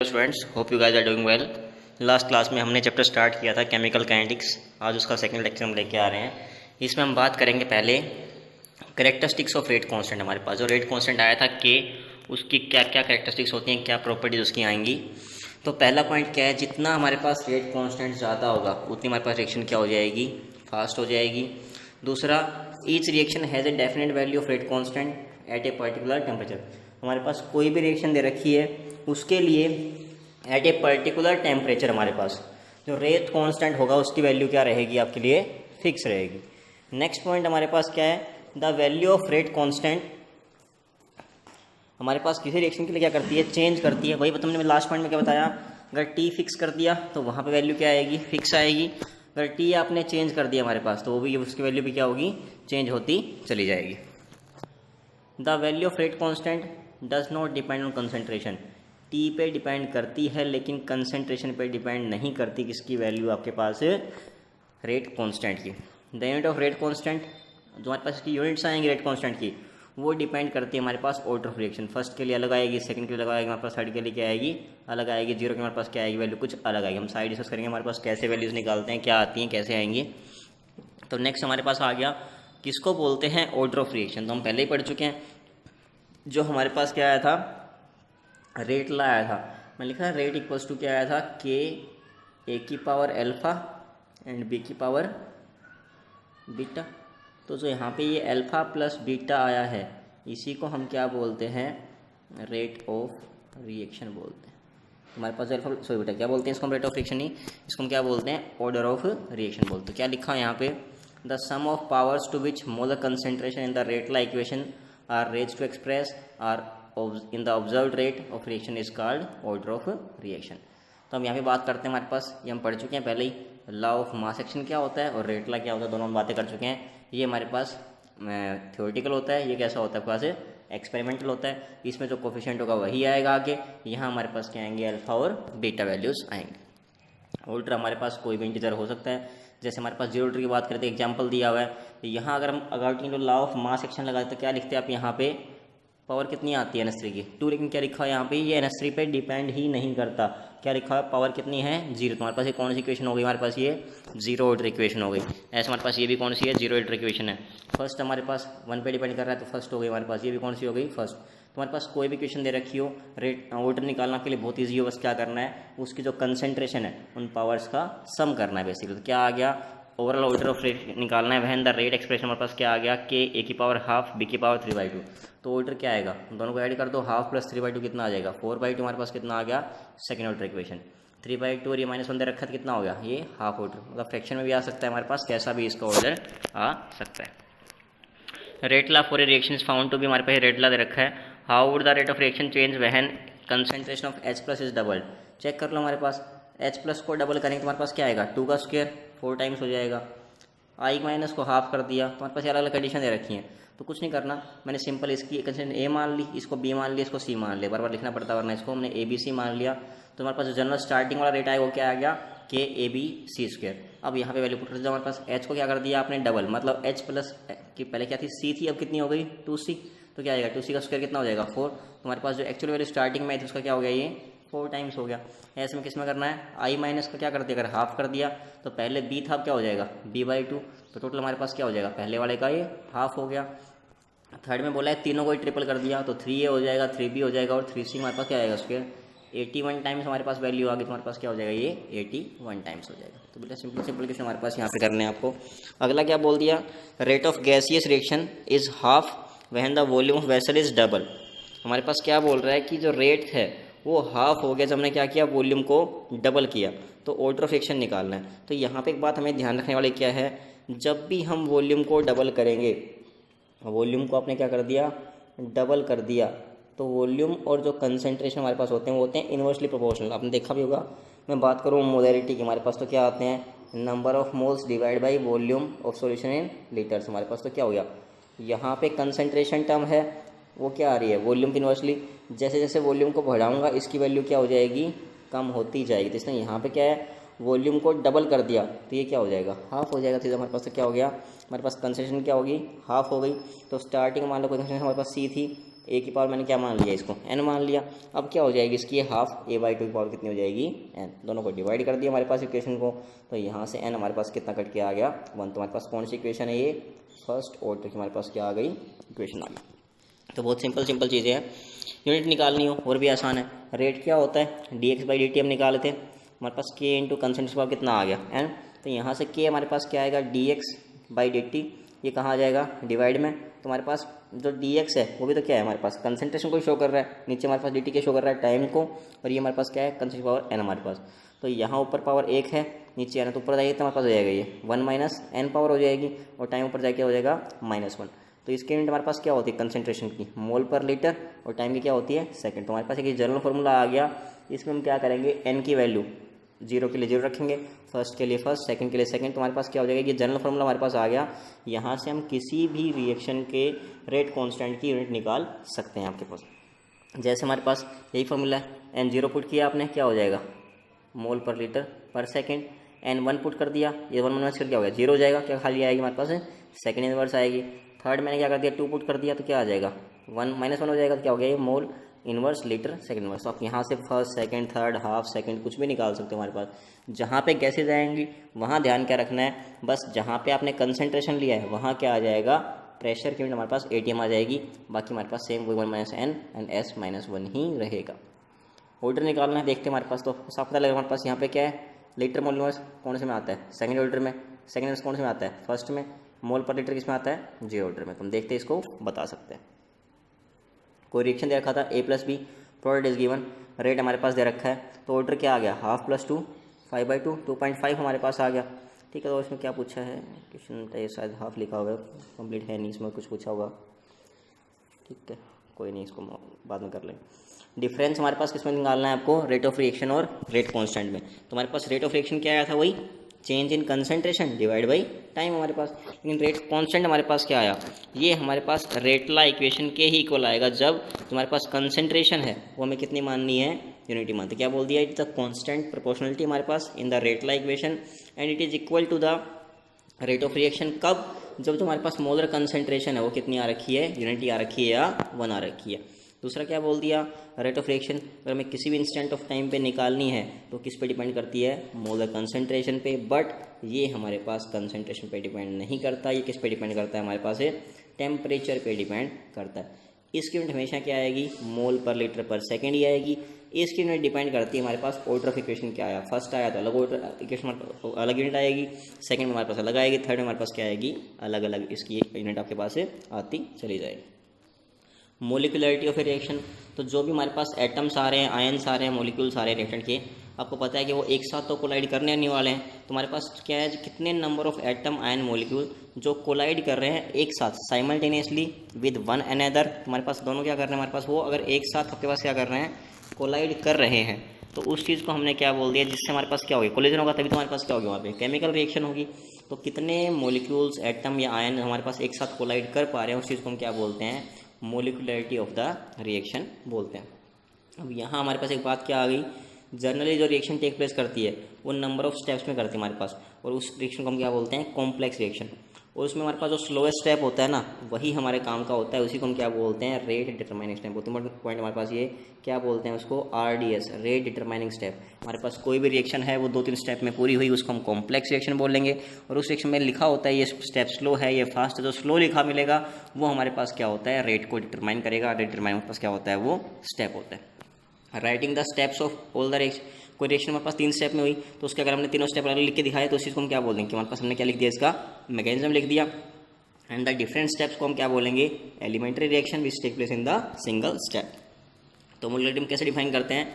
Students, hope you guys are doing well. Last class में हमने chapter start किया था केमिकल काइनेटिक्स। आज उसका सेकंड लेक्चर हम लेके आ रहे हैं। इसमें हम बात करेंगे पहले करेक्टरिस्टिक्स ऑफ रेट कांस्टेंट। हमारे पास जो रेट कांस्टेंट आया था के, उसकी क्या क्या करेक्टरिस्टिक्स होती हैं, क्या प्रॉपर्टीज उसकी आएंगी। तो पहला पॉइंट क्या है, जितना हमारे पास रेट कांस्टेंट ज़्यादा होगा उतनी हमारे पास रिएक्शन क्या हो जाएगी, फास्ट हो जाएगी। दूसरा, each reaction has a definite value of rate constant eight a particular temperature. हमारे पास कोई भी रिएक्शन दे रखी है, उसके लिए एट ए पर्टिकुलर टेम्परेचर हमारे पास जो रेट कांस्टेंट होगा उसकी वैल्यू क्या रहेगी, आपके लिए फिक्स रहेगी। नेक्स्ट पॉइंट हमारे पास क्या है, the value of rate constant हमारे पास किसी रिएक्शन के लिए क्या करती है, चेंज करती है। वही तुमने लास्ट पॉइंट में क्या बताया, अगर टी फिक्स कर दिया तो वहाँ पे वैल्यू क्या आएगी, फिक्स आएगी। अगर टी आपने चेंज कर दिया हमारे पास तो वो भी उसकी वैल्यू भी क्या होगी, चेंज होती चली जाएगी। The value of rate constant does not depend on concentration. T पे डिपेंड करती है लेकिन कंसंट्रेशन पे डिपेंड नहीं करती, किसकी वैल्यू आपके पास रेट कांस्टेंट की। The unit of rate constant, जो हमारे पास इसकी यूनिट्स आएंगी रेट कांस्टेंट की, वो डिपेंड करती है हमारे पास ऑर्डर ऑफ रिएक्शन। फर्स्ट के लिए अलग आएगी, सेकंड के लिए अलग आएगी, हमारे पास थर्ड के लिए क्या आएगी, अलग आएगी। जीरो के हमारे पास क्या आएगी, वैल्यू कुछ अलग आएगी। हम साइड डिस्कस करेंगे हमारे पास कैसे वैल्यूज़ निकालते हैं, क्या आती हैं, कैसे आएंगी। तो नेक्स्ट हमारे पास आ गया, किसको बोलते हैं, ऑर्डर ऑफ रिएक्शन। तो हम पहले ही पढ़ चुके हैं। जो हमारे पास क्या आया था, रेट लाया था, मैं लिखा है रेट इक्वल्स टू क्या आया था, के ए की पावर अल्फ़ा एंड बी की पावर बीटा। तो जो यहाँ पे ये अल्फ़ा प्लस बीटा आया है, इसी को हम क्या बोलते हैं, रेट ऑफ रिएक्शन बोलते हैं। हमारे पास अल्फ़ा, सॉरी बेटा, क्या बोलते हैं इसको हम, रेट ऑफ रिएक्शन नहीं, इसको हम क्या बोलते हैं, ऑर्डर ऑफ रिएक्शन बोलते हैं। क्या लिखा है यहाँ पे, the sum of powers to which molar concentration in the rate law equation are raise to express r in the observed rate of reaction is called order of reaction. तो हम यहाँ पे बात करते हैं, हमारे पास ये हम पढ़ चुके हैं पहले ही, लॉ ऑफ मास एक्शन क्या होता है और रेट ला क्या होता है, दोनों हम बातें कर चुके हैं। ये हमारे पास थ्योरेटिकल होता है, ये कैसा होता है, पास एक्सपेरिमेंटल होता है। इसमें जो कोफिशिएंट होगा वही आएगा आगे। यहाँ हमारे पास क्या आएंगे, अल्फा और बीटा वैल्यूज़ आएंगे। ऑर्डर हमारे पास कोई भी इंटीजर हो सकता है। जैसे हमारे पास जीरो ऑर्डर की बात करते हैं, एग्जाम्पल दिया हुआ है। यहाँ अगर हम according to law of mass action लगाते तो क्या लिखते हैं आप, यहाँ पे पावर कितनी आती है NH3 की 2, लेकिन क्या लिखा है यहाँ पे, ये NH3 पे डिपेंड ही नहीं करता। क्या लिखा है, पावर कितनी है, 0। तो हमारे पास ये कौन सी इक्वेशन हो गई, हमारे पास ये जीरो ऑर्डर इक्वेशन हो गई। ऐसे हमारे पास ये भी कौन सी है, जीरो ऑर्डर इक्वेशन है। फर्स्ट हमारे पास 1 पे डिपेंड कर रहा है तो फर्स्ट हो गई हमारे पास, ये भी कौन सी हो गई, फर्स्ट। तो हमारे पास कोई भी इक्वेशन दे रखी हो, रेट ऑर्डर निकालना के लिए बहुत ईजी हो, बस क्या करना है, उसकी जो कंसेंट्रेशन है उन पावर्स का सम करना है बेसिकली। तो क्या आ गया, ओवरऑल ऑर्डर ऑफ रेट निकालना है, वहन द रेट एक्सप्रेशन हमारे पास क्या आ गया, के ए की पावर हाफ बी की पावर 3/2। तो ऑर्डर क्या आएगा, दोनों को ऐड कर दो, हाफ प्लस 3/2 कितना आ जाएगा, 4/2। हमारे पास कितना आ गया, सेकंड ऑर्डर इक्वेशन। 3/2 और ये -1 दे रखा था, कितना हो गया, ये हाफ ऑर्डर। मतलब फ्रैक्शन में भी आ सकता है हमारे पास, कैसा भी इसका ऑर्डर आ सकता है। Rate law for a reaction is found to be, हमारे पास रेट ला दे रखा है। How would the rate of reaction change when concentration of H+ is double. Check कर लो, हमारे पास H+ को डबल करेंगे तो हमारे पास क्या आएगा, 2 का स्क्वायर 4 टाइम्स हो जाएगा। I- को हाफ कर दिया तो हमारे पास अलग अलग कंडीशन दे रखी हैं। तो कुछ नहीं करना, मैंने सिंपल इसकी कंडीशन A मान ली, इसको B मान लिया, इसको C मान लिया, बार बार लिखना पड़ता, वरना इसको हमने ABC मान लिया। तो हमारे पास जो जनरल स्टार्टिंग वाला रेट आएगा वो क्या आ गया, KABC²। अब यहाँ पे वैल्यू पुट कर दिया, हमारे पास H को क्या कर दिया आपने, डबल, मतलब H+ की पहले क्या थी, C थी, अब कितनी हो गई, 2C। तो क्या आएगा, 2C का स्क्वायर कितना हो जाएगा, 4। तो हमारे पास जो एक्चुअल वैल्यू स्टार्टिंग में आई थी उसका क्या हो गया, ये 4 टाइम्स हो गया। ऐसे में किस में करना है, I- का क्या कर दिया, अगर हाफ कर दिया तो पहले B था, अब क्या हो जाएगा, B/2। तो टोटल हमारे पास क्या हो जाएगा, पहले वाले का ये हाफ हो गया। थर्ड में बोला है तीनों को ट्रिपल कर दिया तो 3A हो जाएगा, 3B हो जाएगा और 3C हमारे पास क्या आएगा, स्क्वायर 81 टाइम्स हमारे पास वैल्यू आ गई। तो हमारे पास क्या हो जाएगा, ये 81 टाइम्स हो जाएगा। तो बेटा सिंपल सिंपल क्वेश्चन हमारे पास यहाँ पे करने हैं आपको। अगला क्या बोल दिया, rate of gaseous reaction is half when the volume of vessel is double. हमारे पास क्या बोल रहा है कि जो रेट है वो हाफ हो गया जब हमने क्या किया, वॉल्यूम को डबल किया। तो ऑर्डर ऑफ रिएक्शन निकालना है। तो यहाँ पे एक बात हमें ध्यान रखने वाली क्या है, जब भी हम वॉल्यूम को डबल करेंगे, वॉल्यूम को आपने क्या कर दिया, डबल कर दिया, तो वॉल्यूम और जो कंसेंट्रेशन हमारे पास होते हैं वो होते हैं इन्वर्सली प्रोपोर्शनल। आपने देखा भी होगा। मैं बात करूँ मोलैरिटी की, हमारे पास तो क्या आते हैं, number of moles divide by volume of solution in litres. हमारे पास तो क्या हो गया, यहाँ पे कंसेंट्रेशन टर्म है वो क्या आ रही है, वॉल्यूम की इन्वर्सली। जैसे जैसे वॉल्यूम को बढ़ाऊंगा इसकी वैल्यू क्या हो जाएगी, कम होती जाएगी। तो इसने यहाँ पे क्या है, वॉल्यूम को डबल कर दिया तो ये क्या हो जाएगा, हाफ हो जाएगा। तो हमारे पास तो क्या हो गया, हमारे पास कंसेंट्रेशन क्या होगी, हाफ हो गई। तो स्टार्टिंग मान लो कंसेंट्रेशन हमारे पास C थी, ए की पावर मैंने क्या मान लिया, इसको n मान लिया। अब क्या हो जाएगी इसकी, हाफ a बाई 2 की पावर कितनी हो जाएगी, n। दोनों को डिवाइड कर दिया हमारे पास इक्वेशन को, तो यहाँ से n हमारे पास कितना कट के आ गया, 1। तो हमारे पास कौन सी इक्वेशन है ये, फर्स्ट ऑर्डर की हमारे पास क्या आ गई, इक्वेशन आ गई। तो बहुत सिंपल चीज़ें हैं। यूनिट निकालनी हो और भी आसान है। रेट क्या होता है, dx बाई dt हम निकाले थे, हमारे पास k इंटू कंसेंट्रेशन पावर कितना आ गया, n। तो यहाँ से k हमारे पास क्या आएगा, dx बाई dt, ये कहाँ आ जाएगा, डिवाइड में। तो हमारे पास जो dx है वो भी तो क्या है, हमारे पास कंसेंट्रेशन को शो कर रहा है, नीचे हमारे पास dt के शो कर रहा है टाइम को, और ये हमारे पास क्या है, कंसेंट्रेशन पावर n हमारे पास। तो यहाँ ऊपर पावर 1 है, नीचे n, तो ऊपर जाएगी तो हमारे पास हो जाएगा ये 1 माइनस n पावर हो जाएगी, और टाइम ऊपर जाके हो जाएगा -1। तो इसकी यूनिट हमारे पास क्या होती है, कंसेंट्रेशन की मोल पर लीटर, और टाइम की क्या होती है, सेकंड। तो हमारे पास एक जनरल फार्मूला आ गया, इसमें हम क्या करेंगे, n की वैल्यू 0 के लिए 0 रखेंगे, फर्स्ट के लिए फर्स्ट, सेकंड के लिए सेकंड। तो हमारे पास क्या हो जाएगा, ये जनरल फार्मूला हमारे पास आ गया। यहाँ से हम किसी भी रिएक्शन के रेट कांस्टेंट की यूनिट निकाल सकते हैं आपके पास। जैसे हमारे पास यही फार्मूला है, n0 पुट किया आपने, क्या हो जाएगा, मोल पर लीटर पर सेकेंड। n1 पुट कर दिया, ये 1 माइनस कर क्या हो गया, 0 हो जाएगा, क्या खाली आएगी हमारे पास, सेकेंड इनवर्स आएगी। थर्ड मैंने क्या कर दिया, 2 पुट कर दिया, तो क्या आ जाएगा, 1 -1 हो जाएगा, तो क्या हो गया, ये mole inverse litre second inverse. तो आप यहाँ से first, second, third, half, second कुछ भी निकाल सकते हो हमारे पास। जहाँ पे गैसेज आएंगी वहाँ ध्यान क्या रखना है, बस जहाँ पे आपने कंसंट्रेशन लिया है वहाँ क्या आ जाएगा, प्रेशर की यूनिट हमारे पास ATM आ जाएगी। बाकी हमारे पास same 1 minus n and s minus 1 ही रहेगा। ऑर्डर निकालना है, देखते हैं हमारे पास, तो साफ पता लगेगा हमारे पास यहाँ पे क्या है, लीटर मोल इनवर्स कौन से में आता है, सेकंड ऑर्डर में, सेकंड इनवर्स कौन से में आता है, फर्स्ट में, मोल पर लीटर किस में आता है, जे ऑर्डर में। तो हम देखते हैं, इसको बता सकते हैं। कोई रिएक्शन दे रखा था a plus B, product is given, rate हमारे पास दे रखा है, तो ऑर्डर क्या आ गया, हाफ प्लस 2 5/2 2.5 हमारे पास आ गया। ठीक है, तो इसमें क्या पूछा है, क्वेश्चन ये शायद हाफ लिखा होगा, कंप्लीट है नहीं, इसमें कुछ पूछा होगा। ठीक है, कोई नहीं, इसको बाद में कर लेंगे। डिफरेंस हमारे पास किस में निकालना है आपको, रेट ऑफ रिएक्शन और रेट कांस्टेंट में। तो हमारे पास रेट ऑफ रिएक्शन क्या आया था, वही change in concentration divide by time हमारे पास। लेकिन रेट कांस्टेंट हमारे पास क्या आया, ये हमारे पास रेटला इक्वेशन के ही इक्वल आएगा, जब तुम्हारे पास कंसंट्रेशन है वो हमें कितनी माननी है, यूनिटी मानते। क्या बोल दिया, इट्स द कांस्टेंट प्रोपोर्शनलिटी हमारे पास in the rate law equation and it is equal to the rate of reaction. कब, जब जो हमारे पास मोलर कंसंट्रेशन है वो कितनी आ रखी है, यूनिटी आ रखी है या 1 आ रखी है। दूसरा क्या बोल दिया, रेट ऑफ रिएक्शन अगर हमें किसी भी इंस्टेंट ऑफ टाइम पे निकालनी है तो किस पे डिपेंड करती है, मोलर कंसंट्रेशन पे। बट ये हमारे पास कंसंट्रेशन पे डिपेंड नहीं करता, ये किस पे डिपेंड करता है, हमारे पास टेम्परेचर पे डिपेंड करता है। इसकी यूनिट हमेशा क्या आएगी, मोल पर लीटर पर सेकेंड ही आएगी। इसकी यूनिट डिपेंड करती है हमारे पास ऑर्डर ऑफ इक्वेशन क्या आया, फर्स्ट आया तो अलग ऑर्डर इक्वेशन अलग यूनिट आएगी, सेकंड में हमारे पास अलग आएगी, थर्ड में हमारे पास क्या आएगी, अलग अलग इसकी यूनिट आपके पास आती चली जाएगी। मोलिकुलरिटी ऑफ ए रिएक्शन, तो जो भी हमारे पास एटम्स आ रहे हैं, आयन्स आ रहे हैं, मोलिक्यूल्स आ रहे हैं रिएक्टेंट के, आपको पता है कि वो एक साथ तो कोलाइड करने नहीं वाले हैं। तो हमारे पास क्या है, कितने number of atom, ion, molecule जो कोलाइड कर रहे हैं एक साथ साइमल्टेनियसली विद वन अनदर। हमारे पास दोनों क्या कर रहे हैं, हमारे पास वो अगर एक साथ आपके पास क्या कर रहे हैं, कोलाइड कर रहे हैं, तो उस चीज़ को हमने क्या बोल दिया, जिससे हमारे पास क्या होगी, कोलिजन होगा, तभी तो हमारे पास क्या होगी, वहाँ पे केमिकल रिएक्शन होगी। तो कितने मोलिक्यूल्स, एटम या आयन हमारे पास एक साथ कोलाइड कर पा रहे हैं, उस चीज़ को हम क्या बोलते हैं, मोलिकुलरिटी ऑफ द रिएक्शन बोलते हैं। अब यहाँ हमारे पास एक बात क्या आ गई, जनरली जो रिएक्शन टेक प्लेस करती है वो नंबर ऑफ स्टेप्स में करती है हमारे पास, और उस रिएक्शन को हम क्या बोलते हैं, कॉम्प्लेक्स रिएक्शन। और उसमें हमारे पास जो स्लोएस्ट स्टेप होता है ना, वही हमारे काम का होता है, उसी को हम क्या बोलते हैं, रेट डिटरमाइनिंग स्टेप। बहुत इंपॉर्टेंट पॉइंट हमारे पास ये क्या बोलते हैं उसको, RDS, रेट डिटरमाइनिंग स्टेप। हमारे पास कोई भी रिएक्शन है वो 2-3 स्टेप में पूरी हुई, उसको हम कॉम्प्लेक्स रिएक्शन बोलेंगे। और उस रिएक्शन में लिखा होता है ये स्टेप स्लो है, ये फास्ट है, जो स्लो लिखा मिलेगा वो हमारे पास क्या होता है, रेट को डिटरमाइन करेगा। रेट डिटरमाइन हमारे पास क्या होता है, वो स्टेप होता है। Writing the steps of all the reaction, कोई रिएक्शन हमारे पास 3 स्टेप में हुई तो उसके अगर हमने तीनों स्टेप लिख के दिखाया तो उस चीज़ को हम क्या बोल देंगे कि हमारे पास हमने क्या लिख दिया, इसका मैकेनिज्म लिख दिया। एंड द डिफरेंट स्टेप्स को हम क्या बोलेंगे, elementary reaction which take place in the single step. तो मोलरिटी हम कैसे डिफाइन करते हैं,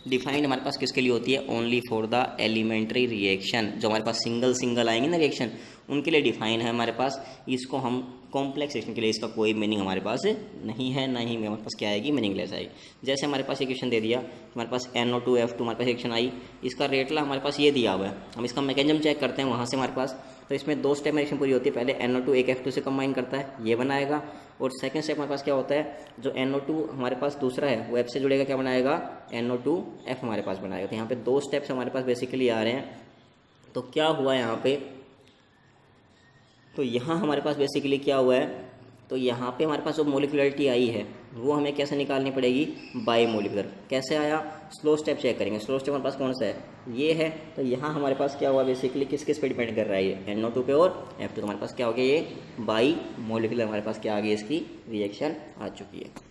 डिफाइंड हमारे पास किसके लिए होती है, only for the elementary reaction. जो हमारे पास सिंगल आएंगे ना रिएक्शन, उनके लिए डिफाइन है हमारे पास। इसको हम कॉम्प्लेक्स रिएक्शन के लिए इसका कोई मीनिंग हमारे पास नहीं है, ना ही हमारे पास क्या आएगी, मीनिंगलेस आएगी। जैसे हमारे पास इक्वेशन दे दिया, हमारे पास NO2F2 हमारे पास रिएक्शन आई, इसका रेटला हमारे पास ये दिया हुआ है, हम इसका मैकेनिज्म चेक करते हैं वहाँ से हमारे पास। तो इसमें 2 स्टेप में रिएक्शन पूरी होती है, पहले NO2 एक F2 से कंबाइन करता है, ये बनाएगा, और सेकंड स्टेप हमारे पास क्या होता है, जो NO2 हमारे पास दूसरा है वो F से जुड़ेगा, क्या बनाएगा, NO2F हमारे पास बनाएगा। तो यहाँ पे 2 स्टेप्स हमारे पास बेसिकली आ रहे हैं। तो क्या हुआ यहाँ पे, तो यहाँ हमारे पास बेसिकली क्या हुआ है, तो यहाँ पे हमारे पास जो मोलिकुलरिटी आई है वो हमें कैसे निकालनी पड़ेगी, बाई मोलिकुलर। कैसे आया, स्लो स्टेप चेक करेंगे। स्लो स्टेप हमारे पास कौन सा है, ये है। तो यहाँ हमारे पास क्या हुआ, बेसिकली किस किस पे डिपेंड कर रहा है ये, NO2 पे और F2। तो हमारे पास क्या हो गया, ये बाई मोलिकुलर हमारे पास क्या आ गई, इसकी रिएक्शन आ चुकी है।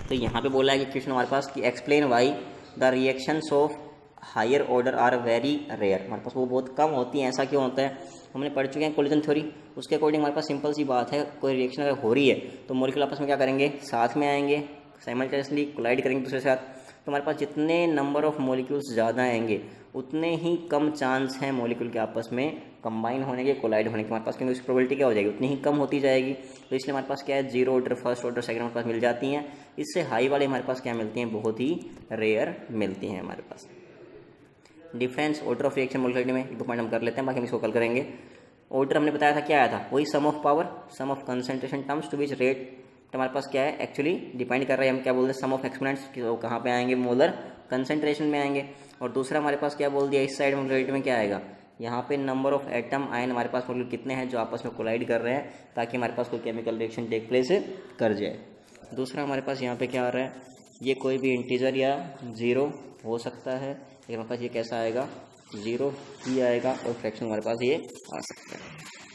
तो यहाँ पे बोला है कि क्वेश्चन हमारे पास कि explain why the reactions of higher order are very rare. हमारे पास वो बहुत कम होती हैं, ऐसा क्यों होता है, हमने पढ़ चुके हैं कोलिजन थ्योरी। उसके अकॉर्डिंग हमारे पास सिंपल सी बात है, कोई रिएक्शन अगर हो रही है तो मॉलिक्यूल आपस में क्या करेंगे, साथ में आएंगे, साइमल्टेनियसली कोलाइड करेंगे दूसरे साथ। तो हमारे पास जितने नंबर ऑफ मॉलिक्यूल्स ज़्यादा आएंगे उतने ही कम चांस हैं मॉलिक्यूल के आपस में कंबाइन होने के, कोलाइड होने के हमारे पास, क्योंकि उसकी प्रोबेबिलिटी क्या हो जाएगी, उतनी ही कम होती जाएगी। तो इसलिए हमारे पास क्या है, zero order, first order, second हमारे पास मिल जाती हैं। इससे हाई वाले हमारे पास क्या मिलती हैं, बहुत ही रेयर मिलती हैं हमारे पास। Difference order of reaction molecularity में 2 पॉइंट हम कर लेते हैं, बाकी हम इसको कल करेंगे। ऑर्डर हमने बताया था क्या आया था, वही sum of power, sum of concentration terms to which rate हमारे पास क्या है, एक्चुअली डिपेंड कर रहा है, हम क्या बोलते हैं, सम ऑफ एक्सपोनेंट्स, वो कहाँ पे आएंगे, मोलर कंसंट्रेशन में आएंगे। और दूसरा हमारे पास क्या बोल दिया, इस साइड मोलिकुलरिटी में क्या आएगा, यहाँ पे नंबर ऑफ एटम आयन हमारे पास मॉलिक्यूल कितने हैं जो आपस में कोलाइड कर रहे हैं, ताकि हमारे पास कोई केमिकल रिएक्शन टेक प्लेस कर जाए। दूसरा हमारे पास यहाँ पे क्या आ रहा है, ये कोई भी इंटीजर या ज़ीरो हो सकता है, लेकिन हमारे पास ये कैसा आएगा, ज़ीरो ही आएगा, और फ्रैक्शन हमारे पास ये आ सकता है।